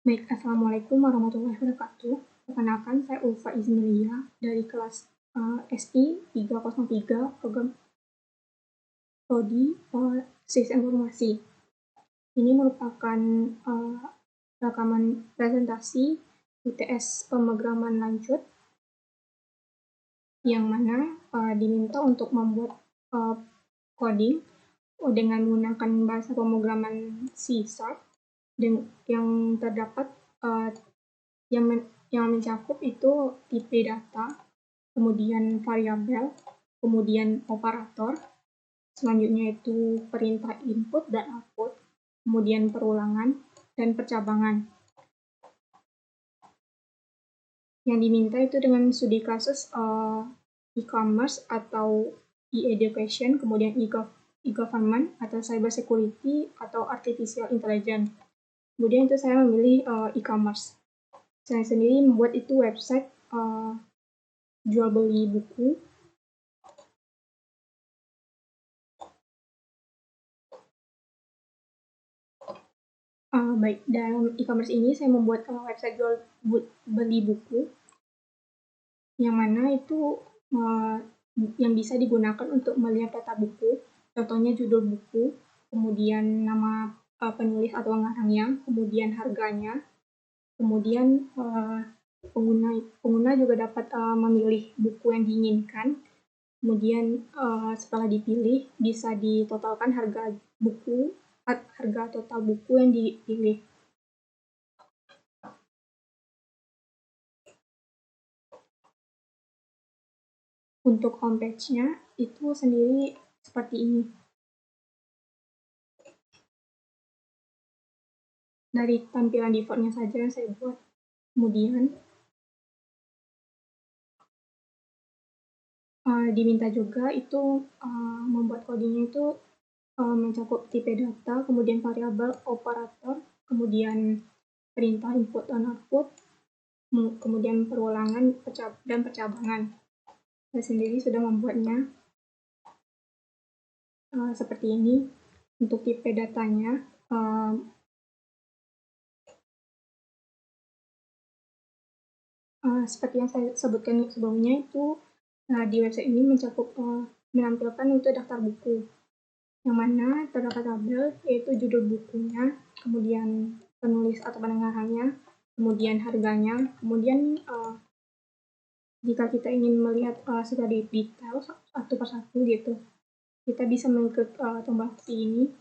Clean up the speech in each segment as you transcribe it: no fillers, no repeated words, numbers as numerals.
Baik, Assalamualaikum warahmatullahi wabarakatuh. Perkenalkan, saya Ulfa Izmilia dari kelas SI 303 program Prodi Sistem Informasi. Ini merupakan rekaman presentasi UTS pemrograman lanjut yang mana diminta untuk membuat coding dengan menggunakan bahasa pemrograman C# yang terdapat yang mencakup itu tipe data, kemudian variabel, kemudian operator, selanjutnya itu perintah input dan output, kemudian perulangan, dan percabangan. Yang diminta itu dengan studi kasus e-commerce atau e-education, kemudian e-government atau cyber security atau artificial intelligence. Kemudian itu saya memilih e-commerce. Saya sendiri membuat itu website jual beli buku. Baik, dalam e-commerce ini saya membuat website jual beli buku yang mana itu yang bisa digunakan untuk melihat data buku, contohnya judul buku, kemudian nama penulis atau pengarangnya, kemudian harganya, kemudian pengguna juga dapat memilih buku yang diinginkan. Kemudian setelah dipilih bisa ditotalkan harga total buku yang dipilih. Untuk homepage-nya itu sendiri seperti ini. Dari tampilan default-nya saja yang saya buat. Kemudian diminta juga itu membuat codingnya itu mencakup tipe data, kemudian variabel, operator, kemudian perintah input dan output, kemudian perulangan dan percabangan. Saya sendiri sudah membuatnya seperti ini. Untuk tipe datanya, seperti yang saya sebutkan sebelumnya itu di website ini menampilkan untuk daftar buku, yang mana terdapat tabel yaitu judul bukunya, kemudian penulis atau pengarangnya, kemudian harganya, kemudian jika kita ingin melihat secara detail satu persatu gitu, kita bisa mengklik tombol ini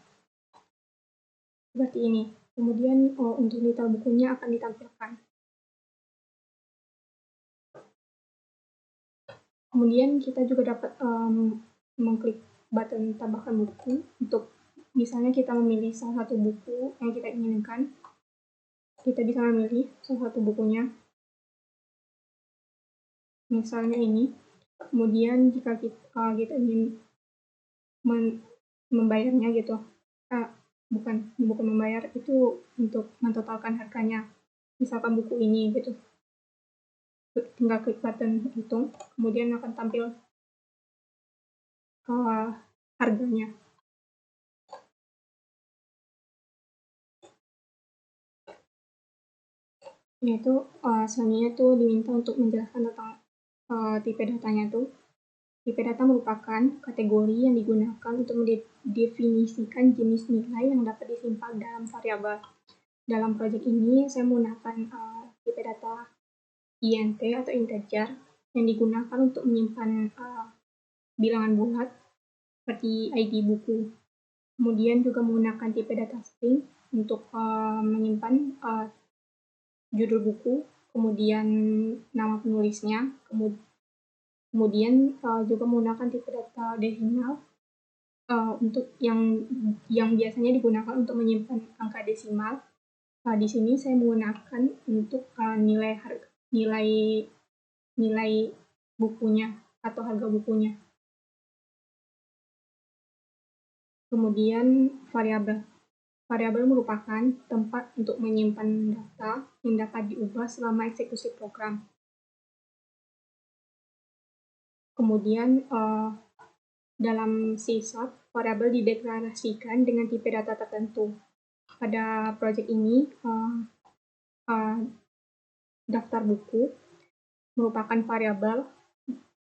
seperti ini. Kemudian untuk detail bukunya akan ditampilkan. Kemudian kita juga dapat mengklik button tambahkan buku untuk misalnya kita memilih salah satu buku yang kita inginkan. Kita bisa memilih salah satu bukunya. Misalnya ini. Kemudian jika kita ingin membayarnya gitu. Bukan membayar, itu untuk mentotalkan harganya. Misalkan buku ini gitu. Tinggal klik button hitung, kemudian akan tampil harganya. Yaitu selanjutnya itu diminta untuk menjelaskan tentang tipe datanya tuh. Tipe data merupakan kategori yang digunakan untuk mendefinisikan jenis nilai yang dapat disimpan dalam variabel. Dalam proyek ini saya menggunakan tipe data int atau integer yang digunakan untuk menyimpan bilangan bulat seperti ID buku. Kemudian juga menggunakan tipe data string untuk menyimpan judul buku, kemudian nama penulisnya, kemudian juga menggunakan tipe data desimal untuk yang biasanya digunakan untuk menyimpan angka desimal. Di sini saya menggunakan untuk nilai bukunya atau harga bukunya. Kemudian variabel. Variabel merupakan tempat untuk menyimpan data yang dapat diubah selama eksekusi program. Kemudian dalam C#, variabel dideklarasikan dengan tipe data tertentu. Pada proyek ini, daftar buku merupakan variabel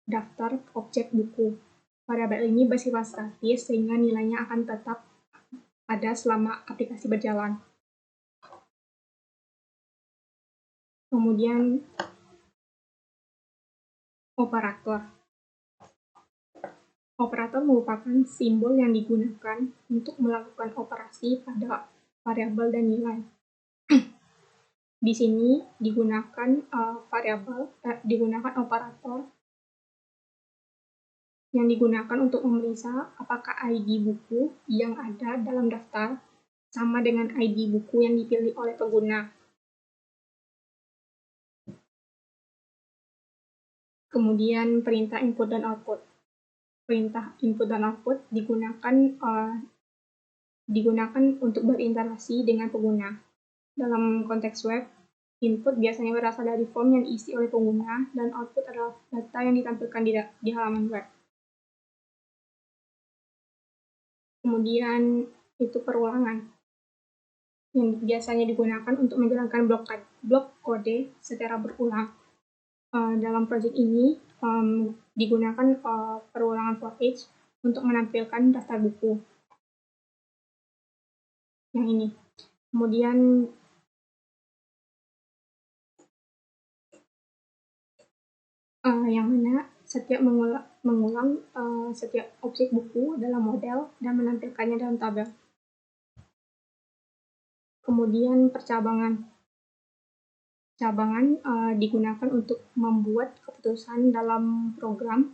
daftar objek buku. Variabel ini bersifat statis sehingga nilainya akan tetap ada selama aplikasi berjalan. Kemudian operator. Operator merupakan simbol yang digunakan untuk melakukan operasi pada variabel dan nilai. Di sini digunakan digunakan operator yang digunakan untuk memeriksa apakah ID buku yang ada dalam daftar sama dengan ID buku yang dipilih oleh pengguna. Kemudian perintah input dan output. Perintah input dan output digunakan untuk berinteraksi dengan pengguna. Dalam konteks web, input biasanya berasal dari form yang diisi oleh pengguna, dan output adalah data yang ditampilkan di halaman web. Kemudian itu perulangan, yang biasanya digunakan untuk menjalankan blok kode secara berulang. Dalam proyek ini digunakan perulangan for each untuk menampilkan daftar buku. Yang ini. Kemudian yang mana setiap mengulang setiap objek buku dalam model dan menampilkannya dalam tabel. Kemudian percabangan. Cabangan digunakan untuk membuat keputusan dalam program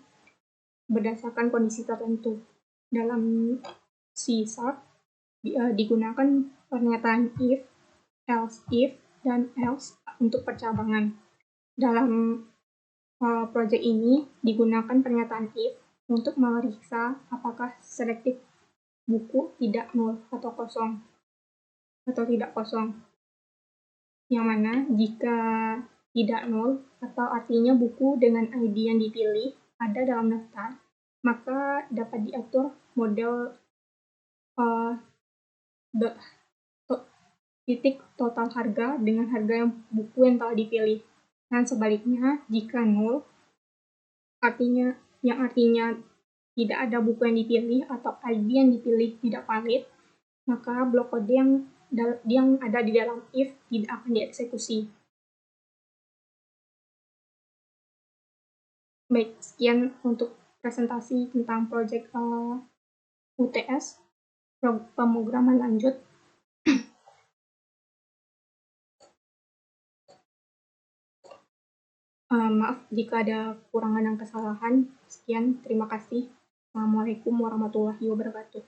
berdasarkan kondisi tertentu. Dalam C# digunakan pernyataan if, else if, dan else untuk percabangan. Dalam proyek ini digunakan pernyataan if untuk memeriksa apakah selektif buku tidak nol atau kosong atau tidak kosong. Yang mana jika tidak nol atau artinya buku dengan ID yang dipilih ada dalam daftar, maka dapat diatur model titik total harga dengan harga yang buku yang telah dipilih. Dan sebaliknya, jika nol artinya tidak ada buku yang dipilih atau ID yang dipilih tidak valid, maka blok kode yang ada di dalam if tidak akan dieksekusi. Baik, sekian untuk presentasi tentang proyek UTS, pemrograman lanjut. Maaf jika ada kekurangan dan kesalahan. Sekian, terima kasih. Assalamualaikum warahmatullahi wabarakatuh.